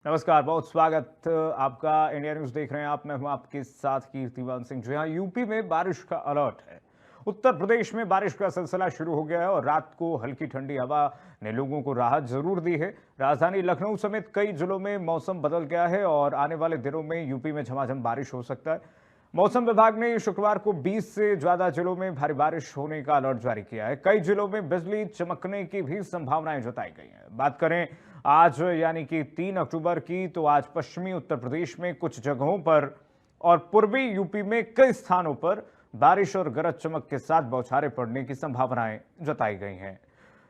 नमस्कार, बहुत स्वागत आपका इंडिया न्यूज़ देख रहे हैं आप। मैं हूं आपके साथ कीर्तिमान सिंह। जी हाँ, यूपी में बारिश का अलर्ट है। उत्तर प्रदेश में बारिश का सिलसिला शुरू हो गया है और रात को हल्की ठंडी हवा ने लोगों को राहत जरूर दी है। राजधानी लखनऊ समेत कई जिलों में मौसम बदल गया है और आने वाले दिनों में यूपी में झमाझम बारिश हो सकता है। मौसम विभाग ने शुक्रवार को 20 से ज्यादा जिलों में भारी बारिश होने का अलर्ट जारी किया है। कई जिलों में बिजली चमकने की भी संभावनाएं जताई गई हैं। बात करें आज यानी कि 3 अक्टूबर की, तो आज पश्चिमी उत्तर प्रदेश में कुछ जगहों पर और पूर्वी यूपी में कई स्थानों पर बारिश और गरज चमक के साथ बौछारें पड़ने की संभावनाएं जताई गई हैं।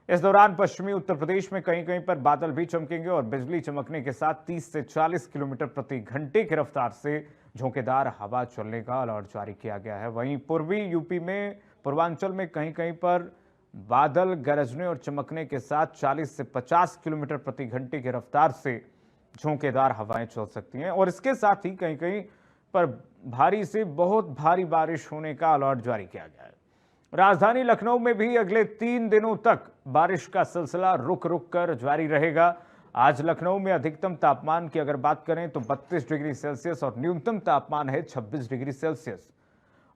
इस दौरान पश्चिमी उत्तर प्रदेश में कहीं कहीं पर बादल भी चमकेंगे और बिजली चमकने के साथ 30 से 40 किलोमीटर प्रति घंटे की रफ्तार से झोंकेदार हवा चलने का अलर्ट जारी किया गया है। वहीं पूर्वी यूपी में पूर्वांचल में कहीं कहीं पर बादल गरजने और चमकने के साथ 40 से 50 किलोमीटर प्रति घंटे की रफ्तार से झोंकेदार हवाएं चल सकती हैं और इसके साथ ही कहीं कहीं पर भारी से बहुत भारी बारिश होने का अलर्ट जारी किया गया है। राजधानी लखनऊ में भी अगले 3 दिनों तक बारिश का सिलसिला रुक रुक कर जारी रहेगा। आज लखनऊ में अधिकतम तापमान की अगर बात करें तो 32 डिग्री सेल्सियस और न्यूनतम तापमान है 26 डिग्री सेल्सियस।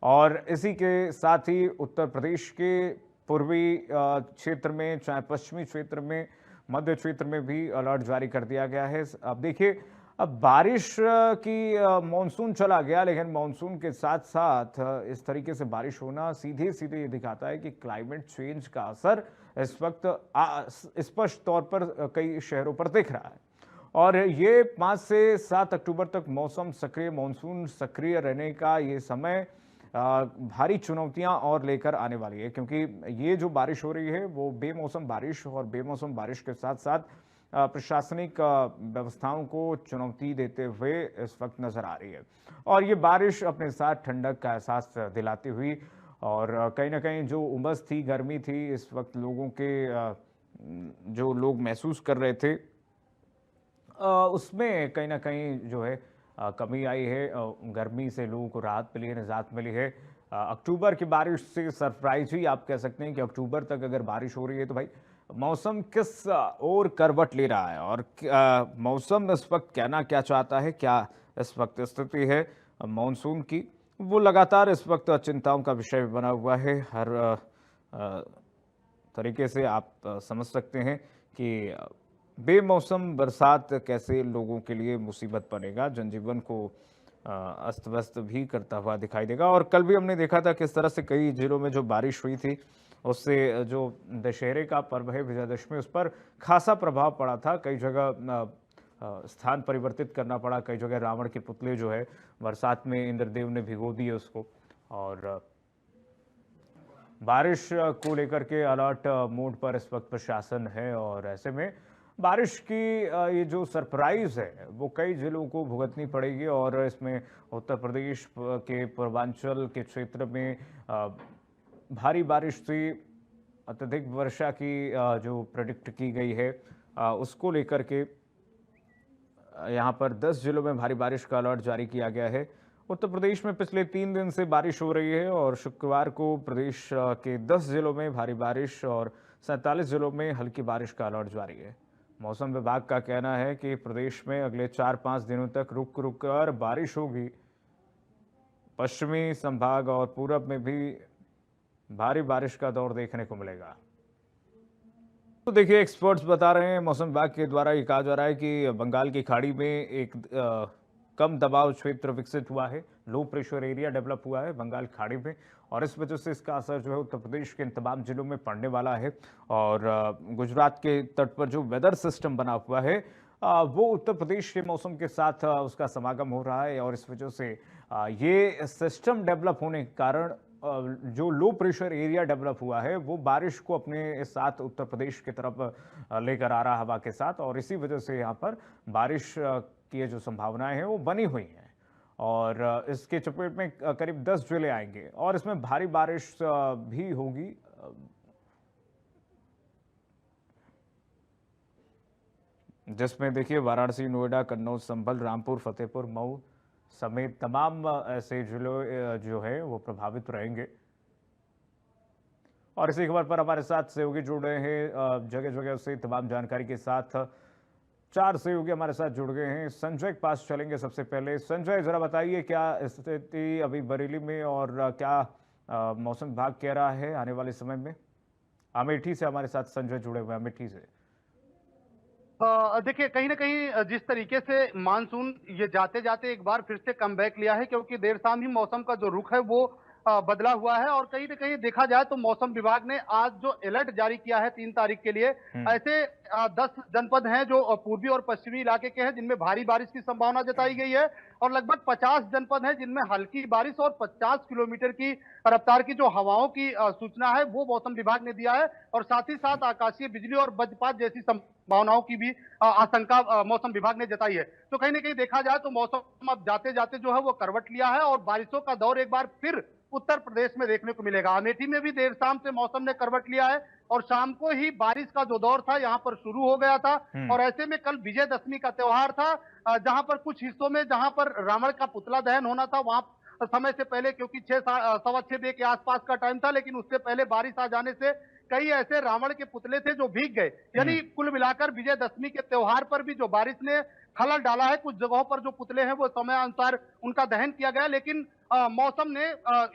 और इसी के साथ ही उत्तर प्रदेश के पूर्वी क्षेत्र में, चाहे पश्चिमी क्षेत्र में, मध्य क्षेत्र में भी अलर्ट जारी कर दिया गया है। अब देखिए, अब बारिश की मानसून चला गया, लेकिन मानसून के साथ साथ इस तरीके से बारिश होना सीधे सीधे ये दिखाता है कि क्लाइमेट चेंज का असर इस वक्त स्पष्ट तौर पर कई शहरों पर दिख रहा है। और ये 5 से 7 अक्टूबर तक मौसम सक्रिय, मानसून सक्रिय रहने का ये समय भारी चुनौतियां और लेकर आने वाली है, क्योंकि ये जो बारिश हो रही है वो बेमौसम बारिश और बेमौसम बारिश के साथ साथ प्रशासनिक व्यवस्थाओं को चुनौती देते हुए इस वक्त नजर आ रही है। और ये बारिश अपने साथ ठंडक का एहसास दिलाती हुई और कहीं ना कहीं जो उमस थी, गर्मी थी, इस वक्त लोगों के जो लोग महसूस कर रहे थे उसमें कहीं न कहीं जो है कमी आई है। गर्मी से लोगों को राहत मिली है, निजात मिली है। अक्टूबर की बारिश से सरप्राइज़ ही आप कह सकते हैं कि अक्टूबर तक अगर बारिश हो रही है तो भाई मौसम किस ओर करवट ले रहा है और मौसम इस वक्त कहना क्या चाहता है, क्या इस वक्त स्थिति है मानसून की, वो लगातार इस वक्त चिंताओं का विषय बना हुआ है। हर अ, तरीके से आप समझ सकते हैं कि बेमौसम बरसात कैसे लोगों के लिए मुसीबत बनेगा, जनजीवन को अस्त व्यस्त भी करता हुआ दिखाई देगा। और कल भी हमने देखा था किस तरह से कई जिलों में जो बारिश हुई थी, उससे जो दशहरे का पर्व है, विजयदशमी, उस पर खासा प्रभाव पड़ा था। कई जगह स्थान परिवर्तित करना पड़ा, कई जगह रावण के पुतले जो है बरसात में इंद्रदेव ने भिगो दिए उसको। और बारिश को लेकर के अलर्ट मोड पर इस वक्त प्रशासन है और ऐसे में बारिश की ये जो सरप्राइज है वो कई जिलों को भुगतनी पड़ेगी। और इसमें उत्तर प्रदेश के पूर्वांचल के क्षेत्र में भारी बारिश से अत्यधिक वर्षा की जो प्रेडिक्ट की गई है उसको लेकर के यहाँ पर 10 जिलों में भारी बारिश का अलर्ट जारी किया गया है। उत्तर प्रदेश में पिछले 3 दिन से बारिश हो रही है और शुक्रवार को प्रदेश के 10 जिलों में भारी बारिश और 47 जिलों में हल्की बारिश का अलर्ट जारी है। मौसम विभाग का कहना है कि प्रदेश में अगले 4-5 दिनों तक रुक रुक कर बारिश होगी। पश्चिमी संभाग और पूरब में भी भारी बारिश का दौर देखने को मिलेगा। तो देखिए, एक्सपर्ट्स बता रहे हैं, मौसम विभाग के द्वारा ये कहा जा रहा है कि बंगाल की खाड़ी में एक कम दबाव क्षेत्र विकसित हुआ है, लो प्रेशर एरिया डेवलप हुआ है बंगाल खाड़ी में और इस वजह से इसका असर जो है उत्तर प्रदेश के इन तमाम जिलों में पड़ने वाला है। और गुजरात के तट पर जो वेदर सिस्टम बना हुआ है वो उत्तर प्रदेश के मौसम के साथ उसका समागम हो रहा है और इस वजह से ये सिस्टम डेवलप होने के कारण जो लो प्रेशर एरिया डेवलप हुआ है वो बारिश को अपने साथ उत्तर प्रदेश की तरफ लेकर आ रहा हवा के साथ और इसी वजह से यहाँ पर बारिश की जो संभावनाएं हैं वो बनी हुई हैं। और इसके चपेट में करीब 10 जिले आएंगे और इसमें भारी बारिश भी होगी। जिसमें देखिए वाराणसी, नोएडा, कन्नौज, संभल, रामपुर, फतेहपुर, मऊ समेत तमाम ऐसे जिलों जो है वो प्रभावित रहेंगे। और इसी खबर पर हमारे साथ सहयोगी जुड़ रहे हैं जगह जगह से तमाम जानकारी के साथ। चार सहयोगी हमारे साथ जुड़ गए हैं। संजय के पास चलेंगे सबसे पहले। संजय, जरा बताइए क्या स्थिति अभी बरेली में और क्या मौसम विभाग कह रहा है आने वाले समय में। अमेठी से हमारे साथ संजय जुड़े हुए हैं, अमेठी से। देखिए, कहीं ना कहीं जिस तरीके से मानसून ये जाते जाते एक बार फिर से कमबैक लिया है, क्योंकि देर शाम ही मौसम का जो रुख है वो बदला हुआ है। और कहीं ना कहीं देखा जाए तो मौसम विभाग ने आज जो अलर्ट जारी किया है 3 तारीख के लिए, हम्म। ऐसे 10 जनपद हैं जो पूर्वी और पश्चिमी इलाके के हैं जिनमें भारी बारिश की संभावना जताई गई है, और लगभग 50 जनपद हैं जिनमें हल्की बारिश और 50 किलोमीटर की रफ्तार की जो हवाओं की सूचना है वो मौसम विभाग ने दिया है। और साथ ही साथ आकाशीय बिजली और वज्रपात जैसी संभावनाओं की भी आशंका मौसम विभाग ने जताई है। तो कहीं ना कहीं देखा जाए तो मौसम अब जाते जाते जो है वो करवट लिया है और बारिशों का दौर एक बार फिर उत्तर प्रदेश में देखने को मिलेगा। अमेठी में भी देर शाम से मौसम ने करवट लिया है और शाम को ही बारिश का जो दौर था यहाँ पर शुरू हो गया था। और ऐसे में कल विजयदशमी का त्योहार था, जहां पर कुछ हिस्सों में जहां पर रावण का पुतला दहन होना था वहां समय से पहले, क्योंकि 6 सवा 6 बजे के आसपास का टाइम था, लेकिन उससे पहले बारिश आ जाने से कई ऐसे रावण के पुतले थे जो भीग गए। यानी कुल मिलाकर विजयदशमी के त्योहार पर भी जो बारिश ने खलल डाला है, कुछ जगहों पर जो पुतले हैं वो समय अनुसार उनका दहन किया गया, लेकिन मौसम ने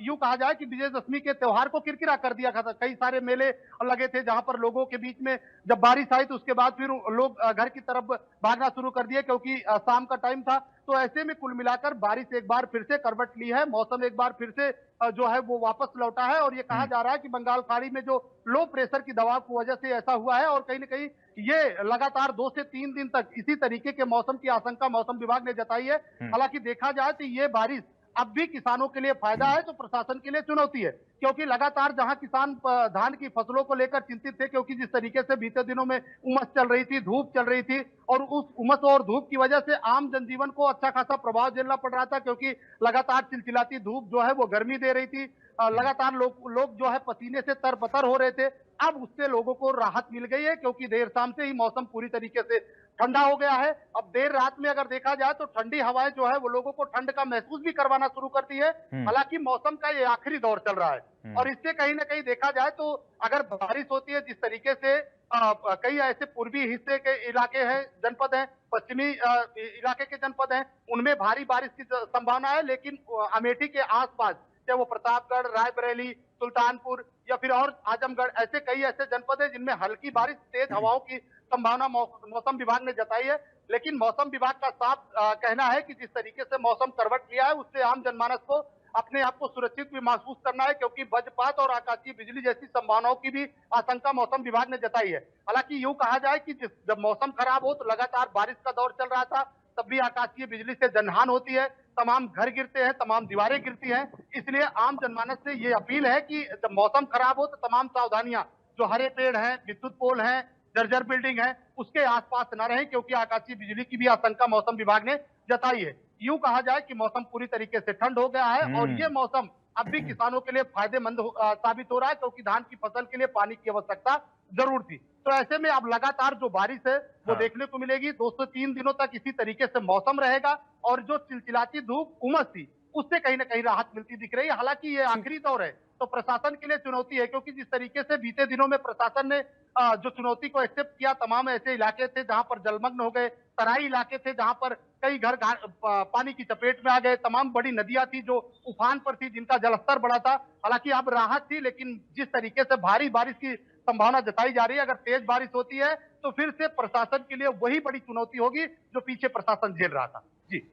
यूं कहा जाए कि विजयदशमी के त्योहार को किरकिरा कर दिया था। कई सारे मेले लगे थे जहां पर लोगों के बीच में जब बारिश आई तो उसके बाद फिर लोग घर की तरफ भागना शुरू कर दिए, क्योंकि शाम का टाइम था। तो ऐसे में कुल मिलाकर बारिश एक बार फिर से करवट ली है, मौसम एक बार फिर से जो है वो वापस लौटा है। और ये कहा जा रहा है कि बंगाल खाड़ी में जो लो प्रेशर की दबाव की वजह से ऐसा हुआ है, और कहीं ना कहीं ये लगातार 2 से 3 दिन तक इसी तरीके के मौसम की आशंका मौसम विभाग ने जताई है। हालांकि देखा जाए तो ये बारिश अब भी किसानों के लिए फायदा है तो प्रशासन के लिए चुनौती है, क्योंकि लगातार जहां किसान धान की फसलों को लेकर चिंतित थे, क्योंकि जिस तरीके से बीते दिनों में उमस चल रही थी, धूप चल रही थी, और उस उमस और धूप की वजह से आम जनजीवन को अच्छा खासा प्रभाव झेलना पड़ रहा था, क्योंकि लगातार चिलचिलाती धूप जो है वो गर्मी दे रही थी। लगातार लोग जो है पसीने से तरबतर हो रहे थे। अब उससे लोगों को राहत मिल गई है, क्योंकि देर शाम से ही मौसम पूरी तरीके से ठंडा हो गया है। अब देर रात में अगर देखा जाए तो ठंडी हवाएं जो है वो लोगों को ठंड का महसूस भी करवाना शुरू करती है। हालांकि मौसम का ये आखिरी दौर चल रहा है और इससे कहीं ना कहीं देखा जाए तो अगर बारिश होती है जिस तरीके से कई ऐसे पूर्वी हिस्से के इलाके हैं, जनपद हैं, पश्चिमी इलाके के जनपद हैं, उनमें भारी बारिश की संभावना है। लेकिन अमेठी के आसपास, चाहे वो प्रतापगढ़, रायबरेली, सुल्तानपुर या फिर और आजमगढ़, ऐसे कई ऐसे जनपद हैं जिनमें हल्की बारिश, तेज हवाओं की संभावना मौसम विभाग ने जताई है। लेकिन मौसम विभाग का साफ कहना है कि जिस तरीके से मौसम करवट लिया है उससे आम जनमानस को अपने आप को सुरक्षित भी महसूस करना है, क्योंकि वज्रपात और आकाशीय बिजली जैसी संभावनाओं की भी आशंका मौसम विभाग ने जताई है। हालांकि यूं कहा जाए कि जब मौसम खराब हो तो लगातार बारिश का दौर चल रहा था, तब भी आकाशीय बिजली से जनहानि होती है, तमाम घर गिरते हैं, तमाम दीवारें गिरती हैं। इसलिए आम जनमानस से ये अपील है कि जब मौसम खराब हो तो तमाम सावधानियां, जो हरे पेड़ हैं, विद्युत पोल हैं, जर्जर बिल्डिंग है, उसके आसपास न रहें, क्योंकि आकाशीय बिजली की भी आशंका मौसम विभाग ने जताई है। यूं कहा जाए कि मौसम पूरी तरीके से ठंड हो गया है और ये मौसम अब भी किसानों के लिए फायदेमंद साबित हो रहा है, क्योंकि धान की फसल के लिए पानी की आवश्यकता जरूर थी। तो ऐसे में अब लगातार जो बारिश है वो देखने को मिलेगी। 2 से 3 दिनों तक इसी तरीके से मौसम रहेगा और जो चिलचिलाती धूप, उमस थी, उससे कहीं ना कहीं राहत मिलती दिख रही है। हालांकि ये आखिरी दौर है तो प्रशासन के लिए चुनौती है, क्योंकि जिस तरीके से बीते दिनों में प्रशासन ने जो चुनौती को एक्सेप्ट किया, तमाम ऐसे इलाके थे जहां पर जलमग्न हो गए, तराई इलाके थे जहां पर कई घर पानी की चपेट में आ गए, तमाम बड़ी नदियां थी जो उफान पर थी, जिनका जलस्तर बढ़ा था। हालांकि अब राहत थी, लेकिन जिस तरीके से भारी बारिश की संभावना जताई जा रही है, अगर तेज बारिश होती है तो फिर से प्रशासन के लिए वही बड़ी चुनौती होगी जो पीछे प्रशासन झेल रहा था। जी,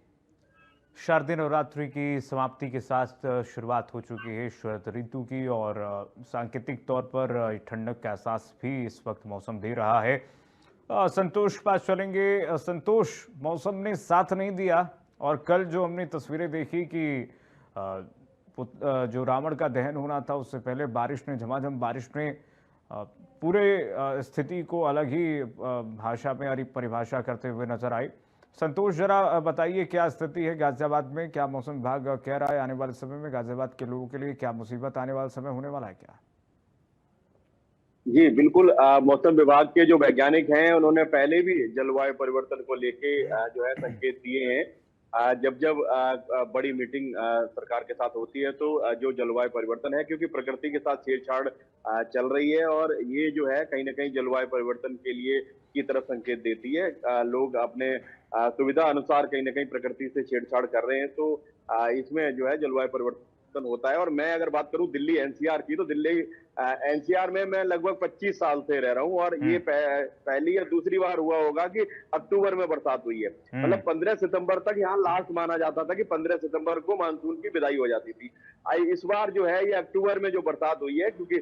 शारदीय नवरात्रि की समाप्ति के साथ शुरुआत हो चुकी है शरद ऋतु की और सांकेतिक तौर पर ठंडक का एहसास भी इस वक्त मौसम दे रहा है। संतोष पास चलेंगे। संतोष, मौसम ने साथ नहीं दिया और कल जो हमने तस्वीरें देखी कि जो रावण का दहन होना था उससे पहले बारिश ने, झमाझम बारिश ने पूरे स्थिति को अलग ही भाषा में परिभाषा करते हुए नजर आई। संतोष, जरा बताइए क्या स्थिति है गाजियाबाद में, क्या मौसम विभाग कह रहा है आने वाले समय में गाजियाबाद के लोगों के लिए क्या मुसीबत आने वाले समय होने वाला है क्या? जी बिल्कुल, मौसम विभाग के जो वैज्ञानिक हैं उन्होंने पहले भी जलवायु परिवर्तन को लेके जो है संकेत दिए हैं जब जब बड़ी मीटिंग सरकार के साथ होती है तो जो जलवायु परिवर्तन है, क्योंकि प्रकृति के साथ छेड़छाड़ चल रही है और ये जो है कहीं ना कहीं जलवायु परिवर्तन के लिए की तरफ संकेत देती है। लोग अपने सुविधा अनुसार कहीं ना कहीं प्रकृति से छेड़छाड़ कर रहे हैं, तो इसमें जो है जलवायु परिवर्तन होता है। और मैं अगर बात करूं दिल्ली एनसीआर की, तो दिल्ली एनसीआर में मैं लगभग 25 साल से रह रहा हूं और ये पहली या दूसरी बार हुआ होगा कि अक्टूबर में बरसात हुई है। मतलब 15 सितंबर तक यहाँ लास्ट माना जाता था कि 15 सितंबर को मानसून की विदाई हो जाती थी। इस बार जो है ये अक्टूबर में जो बरसात हुई है, क्योंकि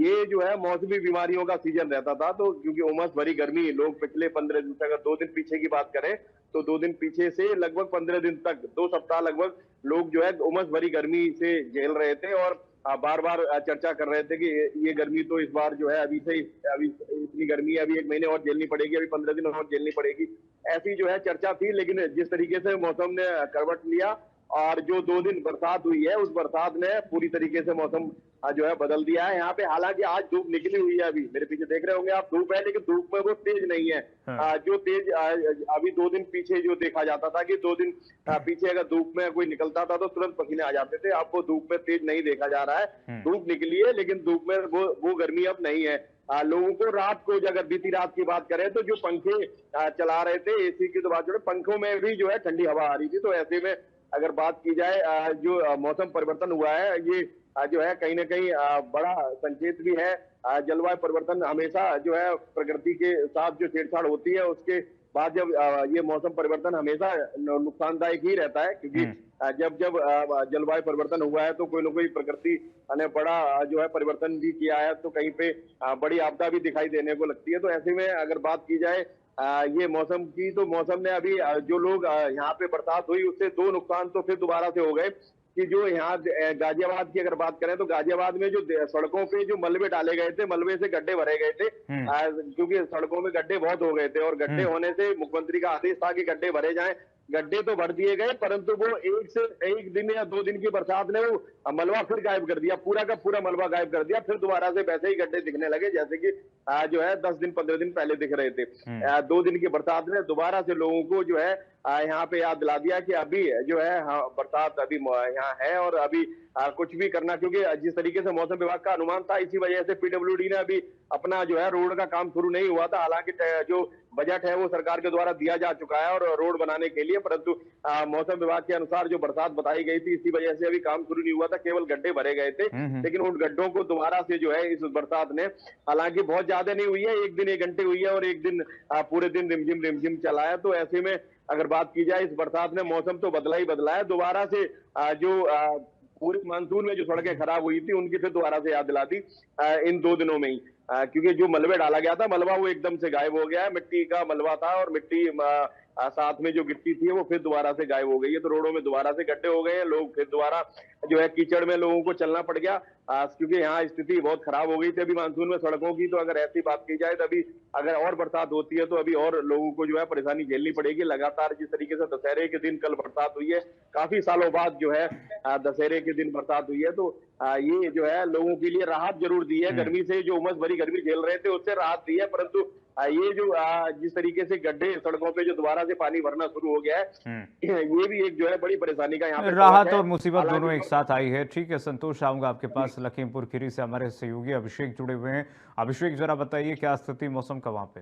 ये जो है मौसमी बीमारियों का सीजन रहता था, तो क्योंकि उमस भरी गर्मी, लोग पिछले 15 दिन से, अगर 2 दिन पीछे की बात करें तो 2 दिन पीछे से लगभग 15 दिन तक, 2 सप्ताह लगभग लोग जो है उमस भरी गर्मी से झेल रहे थे और बार बार चर्चा कर रहे थे कि ये गर्मी तो इस बार जो है अभी इतनी गर्मी अभी 1 महीने और झेलनी पड़ेगी, अभी 15 दिन और झेलनी पड़ेगी, ऐसी जो है चर्चा थी। लेकिन जिस तरीके से मौसम ने करवट लिया और जो 2 दिन बरसात हुई है, उस बरसात ने पूरी तरीके से मौसम जो है बदल दिया है। यहाँ पे हालांकि आज धूप निकली हुई है, अभी मेरे पीछे देख रहे होंगे आप, धूप है लेकिन धूप में वो तेज नहीं है। जो तेज अभी 2 दिन पीछे जो देखा जाता था कि 2 दिन पीछे अगर धूप में कोई निकलता था तो तुरंत पसीने आ जाते थे, अब वो धूप में तेज नहीं देखा जा रहा है। धूप निकली है लेकिन धूप में वो गर्मी अब नहीं है। लोगों को रात को, अगर बीती रात की बात करें तो जो पंखे चला रहे थे, एसी की तो बात करें, पंखों में भी जो है ठंडी हवा आ रही थी। तो ऐसे में अगर बात की जाए जो मौसम परिवर्तन हुआ है, ये जो है कहीं ना कहीं बड़ा संकेत भी है। जलवायु परिवर्तन हमेशा जो है प्रकृति के साथ जो छेड़छाड़ होती है उसके बाद जब ये मौसम परिवर्तन हमेशा नुकसानदायक ही रहता है, क्योंकि जब जब जलवायु परिवर्तन हुआ है तो कोई ना कोई प्रकृति ने बड़ा जो है परिवर्तन भी किया है, तो कहीं पे बड़ी आपदा भी दिखाई देने को लगती है। तो ऐसे में अगर बात की जाए ये मौसम की, तो मौसम ने अभी जो लोग यहाँ पे बरसात हुई उससे 2 नुकसान तो फिर दोबारा से हो गए कि जो यहाँ गाजियाबाद की अगर बात करें तो गाजियाबाद में जो सड़कों पे जो मलबे डाले गए थे, मलबे से गड्ढे भरे गए थे, क्योंकि सड़कों में गड्ढे बहुत हो गए थे और गड्ढे होने से मुख्यमंत्री का आदेश था कि गड्ढे भरे जाएं। गड्ढे तो भर दिए गए, परंतु वो 1 दिन या 2 दिन की बरसात ने वो मलबा फिर गायब कर दिया, पूरा का पूरा मलबा गायब कर दिया। फिर दोबारा से वैसे ही गड्ढे दिखने लगे जैसे कि जो है 10 दिन 15 दिन पहले दिख रहे थे। 2 दिन की बरसात ने दोबारा से लोगों को जो है यहाँ पे याद दिला दिया कि अभी जो है बरसात अभी यहाँ है और अभी कुछ भी करना, क्योंकि जिस तरीके से मौसम विभाग का अनुमान था, इसी वजह से पीडब्ल्यूडी ने अभी अपना जो है रोड का काम शुरू नहीं हुआ था। हालांकि जो बजट है वो सरकार के द्वारा दिया जा चुका है और रोड बनाने के लिए, परंतु मौसम विभाग के अनुसार जो बरसात बताई गई थी, इसी वजह से अभी काम शुरू नहीं हुआ था, केवल गड्ढे भरे गए थे। लेकिन उन गड्ढों को दोबारा से जो है इस बरसात ने, हालांकि बहुत ज्यादा नहीं हुई है, 1 दिन 1 घंटे हुई है और 1 दिन पूरे दिन रिमझिम चला है। तो ऐसे में अगर बात की जाए, इस बरसात ने मौसम तो बदला ही बदला है। दोबारा से जो पूरे मानसून में जो सड़कें खराब हुई थी उनकी फिर दोबारा से याद दिलाती इन 2 दिनों में ही, क्योंकि जो मलबे डाला गया था, मलबा वो एकदम से गायब हो गया है। मिट्टी का मलबा था और मिट्टी साथ में जो गिट्टी थी वो फिर दोबारा से गायब हो गई है। तो रोडों में दोबारा से गड्ढे हो गए हैं, लोग फिर दोबारा जो है कीचड़ में लोगों को चलना पड़ गया, क्योंकि यहाँ स्थिति बहुत खराब हो गई थी अभी मानसून में सड़कों की। तो अगर ऐसी बात की जाए तो अभी अगर और बरसात होती है तो अभी और लोगों को जो है परेशानी झेलनी पड़ेगी। लगातार जिस तरीके से दशहरे के दिन कल बरसात हुई है, काफी सालों बाद जो है दशहरे के दिन बरसात हुई है, तो ये जो है लोगों के लिए राहत जरूर दी है। गर्मी से, जो उमस भरी गर्मी झेल रहे थे उससे राहत दी है, परंतु ये जो जिस तरीके से गड्ढे सड़कों पे जो दोबारा से पानी भरना शुरू हो गया है, ये भी एक जो है बड़ी परेशानी का यहाँ पे राहत और मुसीबत दोनों एक साथ आई है। ठीक है संतोष, आऊंगा आपके पास। लखीमपुर खीरी से हमारे सहयोगी अभिषेक जुड़े हुए हैं। अभिषेक, जरा बताइए क्या स्थिति मौसम का वहां पे?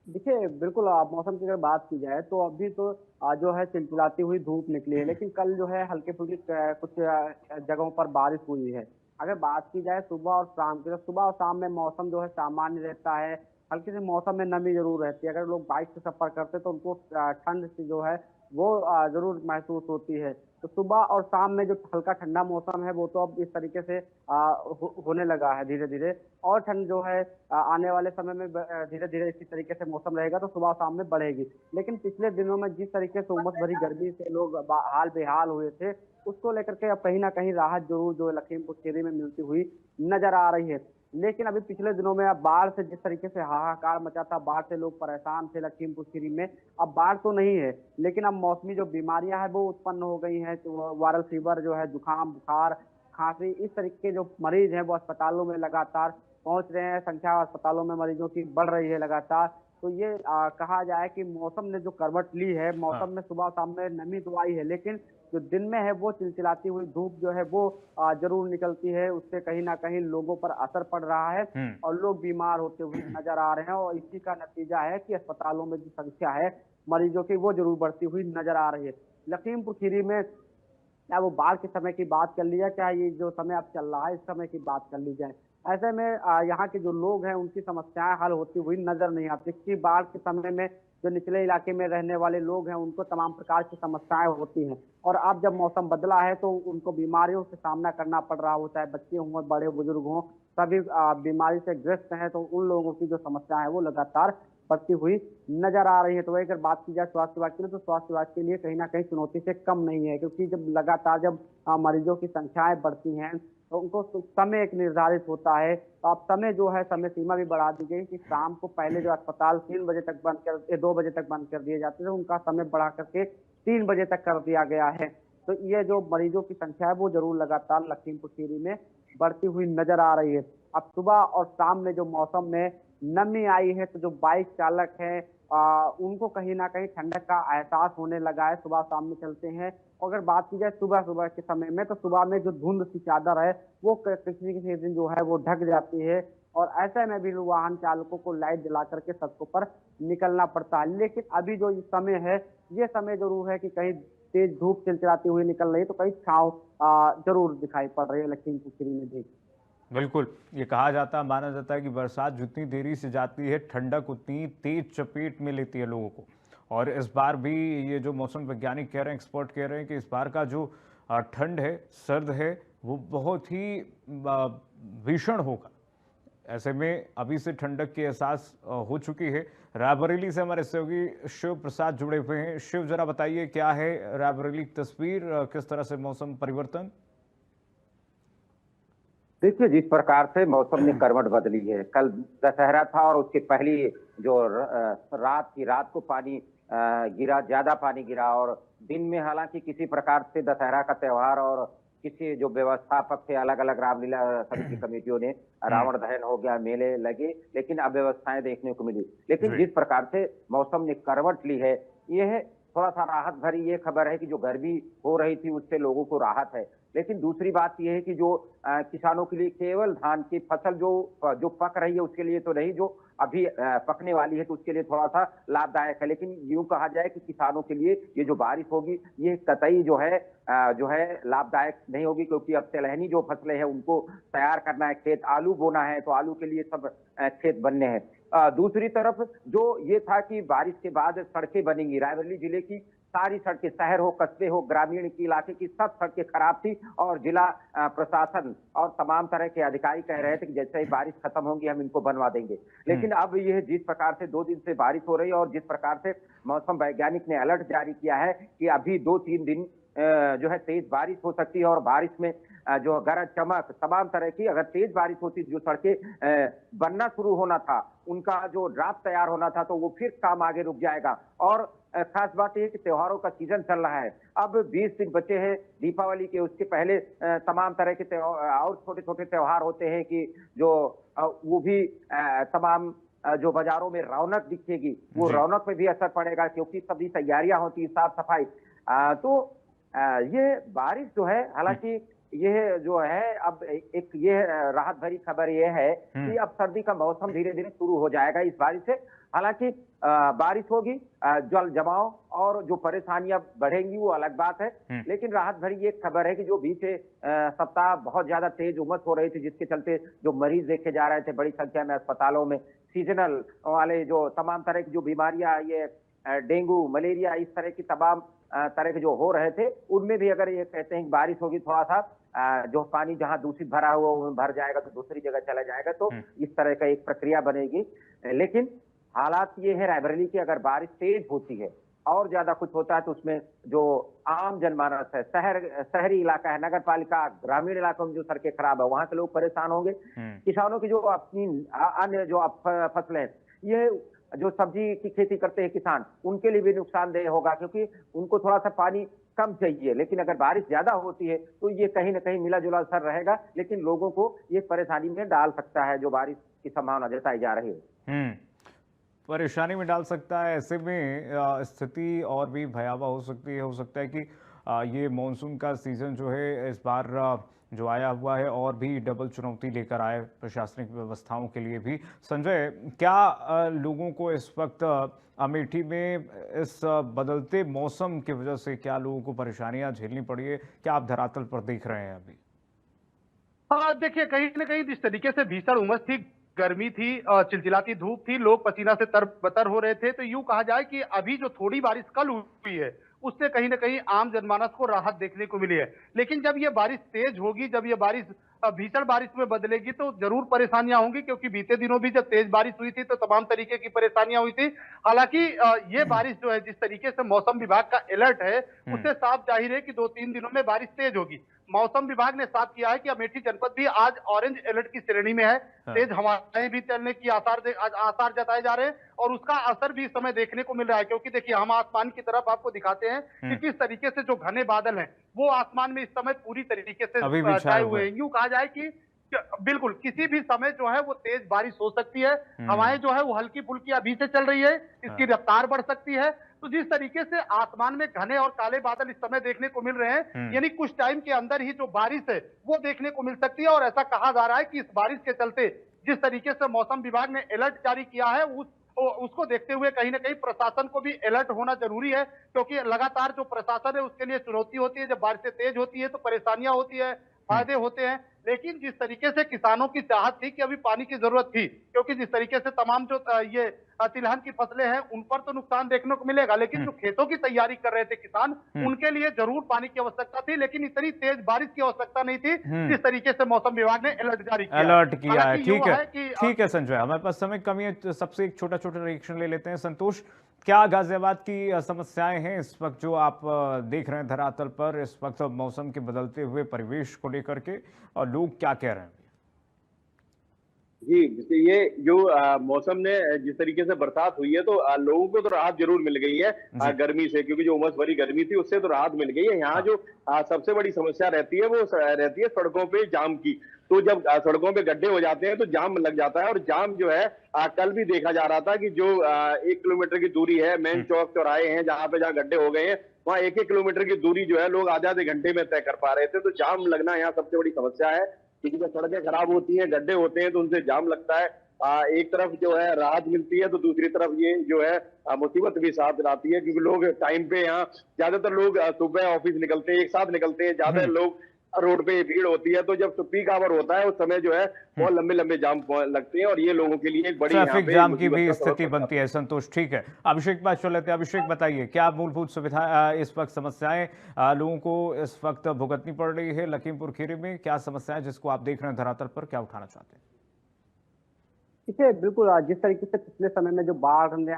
देखिए, बिल्कुल मौसम की अगर बात की जाए तो अभी तो जो है चिलचिलाती हुई धूप निकली है, लेकिन कल जो है हल्के फुल्के कुछ जगहों पर बारिश हुई है। अगर बात की जाए सुबह और शाम की, तो सुबह और शाम में मौसम जो है सामान्य रहता है, हल्की से मौसम में नमी जरूर रहती है। अगर लोग बाइक से सफर करते हैं तो उनको ठंड से जो है वो जरूर महसूस होती है। तो सुबह और शाम में जो हल्का ठंडा मौसम है वो तो अब इस तरीके से होने लगा है धीरे धीरे, और ठंड जो है आने वाले समय में धीरे धीरे इसी तरीके से मौसम रहेगा तो सुबह शाम में बढ़ेगी। लेकिन पिछले दिनों में जिस तरीके से उमस भरी गर्मी से लोग हाल बेहाल हुए थे, उसको लेकर के अब कहीं ना कहीं राहत जरूर जो लखीमपुर खीरी में मिलती हुई नजर आ रही है। लेकिन अभी पिछले दिनों में अब बाढ़ से जिस तरीके से हाहाकार मचा था, बाढ़ से लोग परेशान थे लखीमपुर खीरी में, अब बाढ़ तो नहीं है, लेकिन अब मौसमी जो बीमारियां हैं वो उत्पन्न हो गई हैं। तो वायरल फीवर जो है, जुकाम, बुखार, खांसी, इस तरीके के जो मरीज हैं वो अस्पतालों में लगातार पहुंच रहे हैं। संख्या अस्पतालों में मरीजों की बढ़ रही है लगातार। तो ये कहा जाए कि मौसम ने जो करवट ली है, हाँ। मौसम में सुबह शाम में नमी तो आई है, लेकिन जो दिन में है वो चिलचिलाती हुई धूप जो है वो जरूर निकलती है। उससे कहीं ना कहीं लोगों पर असर पड़ रहा है और लोग बीमार होते हुए नजर आ रहे हैं, और इसी का नतीजा है कि अस्पतालों में जो संख्या है मरीजों की वो जरूर बढ़ती हुई नजर आ रही है। लखीमपुर खीरी में क्या वो बाढ़ के समय की बात कर ली जाए, क्या ये जो समय अब चल रहा है इस समय की बात कर ली जाए, ऐसे में यहाँ के जो लोग हैं उनकी समस्याएं हल होती हुई नजर नहीं आती कि बाढ़ के समय में जो निचले इलाके में रहने वाले लोग हैं उनको तमाम प्रकार की समस्याएं होती हैं, और अब जब मौसम बदला है तो उनको बीमारियों से सामना करना पड़ रहा होता है। बच्चे हों, बड़े बुजुर्ग हों, सभी बीमारी से ग्रस्त हैं, तो उन लोगों की जो समस्या है वो लगातार बढ़ती हुई नजर आ रही है। तो वही अगर बात की जाए स्वास्थ्य विभाग की, तो स्वास्थ्य विभाग के लिए कहीं ना कहीं चुनौती से कम नहीं है, क्योंकि जब लगातार जब मरीजों की संख्याएं बढ़ती हैं तो उनको समय एक निर्धारित होता है। तो अब समय जो है, समय सीमा भी बढ़ा दी गई कि शाम को पहले जो अस्पताल 3 बजे तक बंद कर 2 बजे तक बंद कर दिए जाते थे, उनका समय बढ़ा करके 3 बजे तक कर दिया गया है। तो ये जो मरीजों की संख्या है वो जरूर लगातार लखीमपुर खीरी में बढ़ती हुई नजर आ रही है। अब सुबह और शाम में जो मौसम में नमी आई है, तो जो बाइक चालक है उनको कहीं ना कहीं ठंडक का एहसास होने लगा है, सुबह शाम में चलते हैं। अगर बात की जाए सुबह सुबह के समय में, तो सुबह में जो धुंध सी चादर है वो किसी किसी दिन जो है वो ढक जाती है, और ऐसे में भी वाहन चालकों को लाइट जला करके सड़कों पर निकलना पड़ता है। लेकिन अभी जो समय है, ये समय जरूर है कि कहीं तेज धूप चिलचिलाती हुई निकल रही है, तो कहीं छांव जरूर दिखाई पड़ रही है लखीमपुर खीरी में भी। बिल्कुल, ये कहा जाता है, माना जाता है कि बरसात जितनी देरी से जाती है, ठंडक उतनी तेज चपेट में लेती है लोगों को। और इस बार भी ये जो मौसम वैज्ञानिक कह रहे हैं, एक्सपर्ट कह रहे हैं कि इस बार का जो ठंड है, सर्द है, वो बहुत ही भीषण होगा। ऐसे में अभी से ठंडक की एहसास हो चुकी है। रायबरेली से हमारे सहयोगी शिव प्रसाद जुड़े हुए हैं। शिव, जरा बताइए क्या है रायबरेली की तस्वीर, किस तरह से मौसम परिवर्तन? देखिए, जिस प्रकार से मौसम ने करवट बदली है, कल दशहरा था और उसके पहली जो रात को पानी गिरा, ज्यादा पानी गिरा, और दिन में हालांकि किसी प्रकार से दशहरा का त्योहार और किसी जो व्यवस्थापक थे, अलग अलग रामलीला समिति कमेटियों ने रावण दहन हो गया, मेले लगे, लेकिन अव्यवस्थाएं देखने को मिली। लेकिन जिस प्रकार से मौसम ने करवट ली है, यह थोड़ा सा राहत भरी ये खबर है कि जो गर्मी हो रही थी उससे लोगों को राहत है। लेकिन दूसरी बात यह है कि जो किसानों के लिए केवल धान की फसल जो पक रही है उसके लिए तो नहीं, जो अभी पकने वाली है तो उसके लिए थोड़ा सा लाभदायक है। लेकिन यूं कहा जाए कि किसानों के लिए ये जो बारिश होगी ये कतई जो है लाभदायक नहीं होगी, क्योंकि अब तिलहनी जो फसलें हैं उनको तैयार करना है, खेत आलू बोना है, तो आलू के लिए सब खेत बनने हैं। दूसरी तरफ जो ये था कि बारिश के बाद सड़कें बनेंगी, रायबरेली जिले की सारी सड़कें, शहर हो, कस्बे हो, ग्रामीण की इलाके की सब सड़कें खराब थी, और जिला प्रशासन और तमाम तरह के अधिकारी कह रहे थे कि जैसे ही बारिश खत्म होगी हम इनको बनवा देंगे। लेकिन अब यह जिस प्रकार से 2 दिन से बारिश हो रही है और जिस प्रकार से मौसम वैज्ञानिक ने अलर्ट जारी किया है कि अभी 2-3 दिन जो है तेज बारिश हो सकती है, और बारिश में जो गरज चमक तमाम तरह की, अगर तेज बारिश होती, जो सड़कें बनना शुरू होना था, उनका जो ड्राफ्ट तैयार होना था, तो वो फिर काम आगे रुक जाएगा। और खास बात यह कि त्योहारों का सीजन चल रहा है, अब 20 दिन बचे हैं दीपावली के, उसके पहले तमाम तरह के और छोटे छोटे त्योहार होते हैं कि जो वो भी तमाम जो बाजारों में रौनक दिखेगी, वो रौनक पे भी असर पड़ेगा, क्योंकि सभी तैयारियां होती, साफ सफाई। तो ये बारिश जो है, हालांकि यह जो है अब एक ये राहत भरी खबर ये है कि अब सर्दी का मौसम धीरे धीरे शुरू हो जाएगा इस बारिश से। हालांकि बारिश होगी, जल जमाव और जो परेशानियां बढ़ेंगी वो अलग बात है, लेकिन राहत भरी ये खबर है कि जो बीते सप्ताह बहुत ज्यादा तेज उमस हो रही थी, जिसके चलते जो मरीज देखे जा रहे थे बड़ी संख्या में अस्पतालों में, सीजनल वाले जो तमाम तरह की जो बीमारियां, ये डेंगू, मलेरिया, इस तरह की तमाम तरह के जो हो रहे थे, उनमें भी अगर ये कहते हैं कि बारिश होगी, थोड़ा सा जो पानी जहां दूषित भरा हुआ वो भर जाएगा तो दूसरी जगह चला जाएगा, तो इस तरह का एक प्रक्रिया बनेगी। लेकिन हालात ये है रायबरेली की, अगर बारिश तेज होती है और ज्यादा कुछ होता है तो उसमें जो आम जनमानस है, शहरी इलाका है, नगर पालिका, ग्रामीण इलाकों में जो सड़कें खराब है, वहां के लोग परेशान होंगे। किसानों की जो अपनी अन्य जो फसलें, ये जो सब्जी की खेती करते हैं किसान, उनके लिए भी नुकसानदेह होगा, क्योंकि उनको थोड़ा सा पानी कम चाहिए। लेकिन अगर बारिश ज्यादा होती है तो ये कहीं ना कहीं मिला जुला असर रहेगा, लेकिन लोगों को ये परेशानी में डाल सकता है जो बारिश की संभावना जताई जा रही है। परेशानी में डाल सकता है। ऐसे में स्थिति और भी भयावह हो सकता है कि ये मानसून का सीज़न जो है इस बार जो आया हुआ है और भी डबल चुनौती लेकर आए प्रशासनिक व्यवस्थाओं के लिए भी। संजय, क्या लोगों को इस वक्त अमेठी में इस बदलते मौसम की वजह से क्या लोगों को परेशानियां झेलनी पड़ी है? क्या आप धरातल पर देख रहे हैं अभी? हाँ, देखिए कहीं न कहीं जिस तरीके से भीषण उमस थी, गर्मी थी, चिलचिलाती धूप थी, लोग पसीना से तर-बतर हो रहे थे, तो यूँ कहा जाए कि अभी जो थोड़ी बारिश कल हुई है, उससे कहीं न कहीं आम जनमानस को राहत देखने को मिली है। लेकिन जब ये बारिश तेज होगी, जब ये बारिश भीषण बारिश में बदलेगी तो ज़रूर परेशानियाँ होंगी, क्योंकि बीते दिनों भी जब तेज बारिश हुई थी तो तमाम तरीके की परेशानियाँ हुई थी। हालाँकि ये बारिश जो है जिस तरीके से मौसम विभाग का अलर्ट है, उससे साफ ज़ाहिर है कि 2-3 दिनों में बारिश तेज होगी। मौसम विभाग ने साफ किया है कि अमेठी जनपद भी आज ऑरेंज अलर्ट की श्रेणी में है। तेज हवाएं भी चलने की आसार जताए जा रहे हैं और उसका असर भी इस समय देखने को मिल रहा है, क्योंकि देखिए हम आसमान की तरफ आपको दिखाते हैं कि किस तरीके से जो घने बादल हैं वो आसमान में इस समय पूरी तरीके से अभी भी छाए छाए हुए हुए हैं। यूं कहा जाए कि बिल्कुल किसी भी समय जो है वो तेज बारिश हो सकती है। हवाएं जो है वो हल्की फुल्की अभी से चल रही है, इसकी रफ्तार बढ़ सकती है। तो जिस तरीके से आसमान में घने और काले बादल इस समय देखने को मिल रहे हैं, यानी कुछ टाइम के अंदर ही जो बारिश है वो देखने को मिल सकती है। और ऐसा कहा जा रहा है कि इस बारिश के चलते जिस तरीके से मौसम विभाग ने अलर्ट जारी किया है उसको देखते हुए कहीं ना कहीं प्रशासन को भी अलर्ट होना जरूरी है, क्योंकि लगातार जो प्रशासन है उसके लिए चुनौती होती है। जब बारिशें तेज होती है तो परेशानियां होती है, फायदे होते हैं। लेकिन जिस तरीके से किसानों की चाहत थी कि अभी पानी की जरूरत थी, क्योंकि जिस तरीके से तमाम जो ये तिलहन की फसलें हैं उन पर तो नुकसान देखने को मिलेगा, लेकिन जो खेतों की तैयारी कर रहे थे किसान, उनके लिए जरूर पानी की आवश्यकता थी, लेकिन इतनी तेज बारिश की आवश्यकता नहीं थी जिस तरीके से मौसम विभाग ने अलर्ट जारी किया है। ठीक है, कि ठीक है संजय, हमारे पास समय कमी है, तो सबसे एक छोटा छोटा रिएक्शन ले लेते हैं। संतोष, क्या गाजियाबाद की समस्याएं हैं इस वक्त जो आप देख रहे हैं धरातल पर, इस वक्त मौसम के बदलते हुए परिवेश को लेकर के, और लोग क्या कह रहे हैं? जी, ये जो मौसम ने जिस तरीके से बरसात हुई है तो लोगों को तो राहत जरूर मिल गई है गर्मी से, क्योंकि जो उमस भरी गर्मी थी उससे तो राहत मिल गई है। यहाँ जो सबसे बड़ी समस्या रहती है वो रहती है सड़कों पे जाम की। तो जब सड़कों पे गड्ढे हो जाते हैं तो जाम लग जाता है, और जाम जो है कल भी देखा जा रहा था कि जो 1 किलोमीटर की दूरी है, मेन चौक चौराहे हैं जहाँ गड्ढे हो गए हैं, वहाँ 1-1 किलोमीटर की दूरी जो है लोग आधे घंटे में तय कर पा रहे थे। तो जाम लगना यहाँ सबसे बड़ी समस्या है, क्योंकि जब सड़कें खराब होती हैं, गड्ढे होते हैं तो उनसे जाम लगता है। एक तरफ जो है राहत मिलती है तो दूसरी तरफ ये जो है मुसीबत भी साथ आती है, क्योंकि लोग टाइम पे, यहाँ ज्यादातर लोग सुबह ऑफिस निकलते हैं, एक साथ निकलते हैं, ज्यादा लोग रोड पे भीड़ होती है। तो जब पीक आवर होता है उस समय जो है बहुत लंबे लंबे जाम लगते हैं, और ये लोगों के लिए एक बड़ी ट्रैफिक जाम की भी स्थिति बनती है। संतोष, ठीक है, अभिषेक बात चल लेते हैं। अभिषेक, बताइए क्या मूलभूत सुविधा इस वक्त समस्याएं लोगों को इस वक्त भुगतनी पड़ रही है? लखीमपुर खीरी में क्या समस्याएं जिसको आप देख रहे हैं धरातल पर, क्या उठाना चाहते हैं? देखिए बिल्कुल, जिस तरीके से पिछले समय में जो बाढ़ ने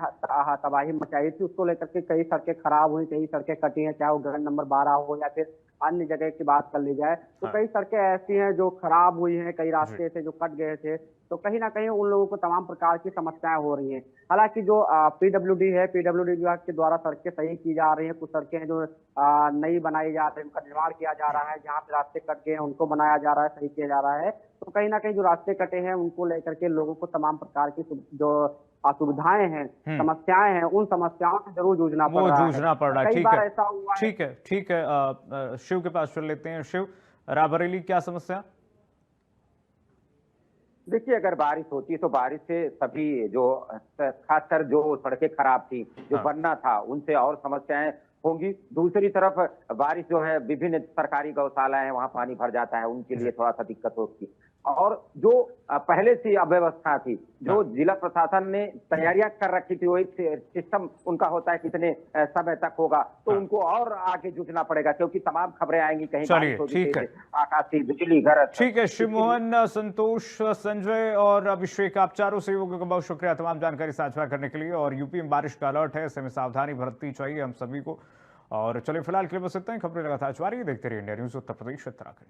तबाही मचाई थी उसको लेकर के कई सड़कें खराब हुई, कई सड़कें कटी हैं, चाहे वो गढ़ नंबर 12 हो या फिर अन्य जगह की बात कर ली जाए, तो कई सड़कें ऐसी हैं जो खराब हुई हैं, कई रास्ते ऐसे जो कट गए थे। तो कहीं ना कहीं उन लोगों को तमाम प्रकार की समस्याएं हो रही हैं। हालांकि जो पीडब्ल्यूडी है, पीडब्ल्यूडी विभाग के द्वारा सड़कें सही की जा रही हैं, कुछ सड़कें हैं जो नई बनाई जा रही है, उनका निर्माण किया जा रहा है, जहाँ पे रास्ते कट गए हैं उनको बनाया जा रहा है, सही किया जा रहा है। तो कहीं ना कहीं जो रास्ते कटे हैं उनको लेकर के लोगों को तमाम प्रकार की जो असुविधाएं हैं, समस्याएं हैं, उन समस्याओं से जरूर जूझना पड़ रहा है। कई बार ऐसा हुआ है। ठीक है, शिव के पास चल लेते हैं। शिव, रायबरेली क्या समस्या? देखिए, अगर बारिश होती है तो बारिश से सभी जो खासकर जो सड़कें खराब थी, जो बनना था, उनसे और समस्याएं होंगी। दूसरी तरफ बारिश जो है, विभिन्न सरकारी गौशालाएं हैं, वहां पानी भर जाता है, उनके लिए थोड़ा सा दिक्कत होती है। और जो पहले से अव्यवस्था थी, जो जिला प्रशासन ने तैयारियां कर रखी थी, वो एक सिस्टम उनका होता है कितने समय तक होगा, तो उनको और आगे जुटना पड़ेगा, क्योंकि तमाम खबरें आएंगी कहीं आकाशीय बिजली घर। ठीक है, शिव मोहन, संतोष, संजय और अभिषेक, आप चारों सहयोगियों का बहुत शुक्रिया तमाम जानकारी साझा करने के लिए। और यूपी में बारिश का अलर्ट है, ऐसे में सावधानी बरतनी चाहिए हम सभी को। और चलिए फिलहाल के लिए बस इतना ही। खबरें लगातार जारी, देखते रहिए इंडिया न्यूज उत्तर प्रदेश उत्तराखंड।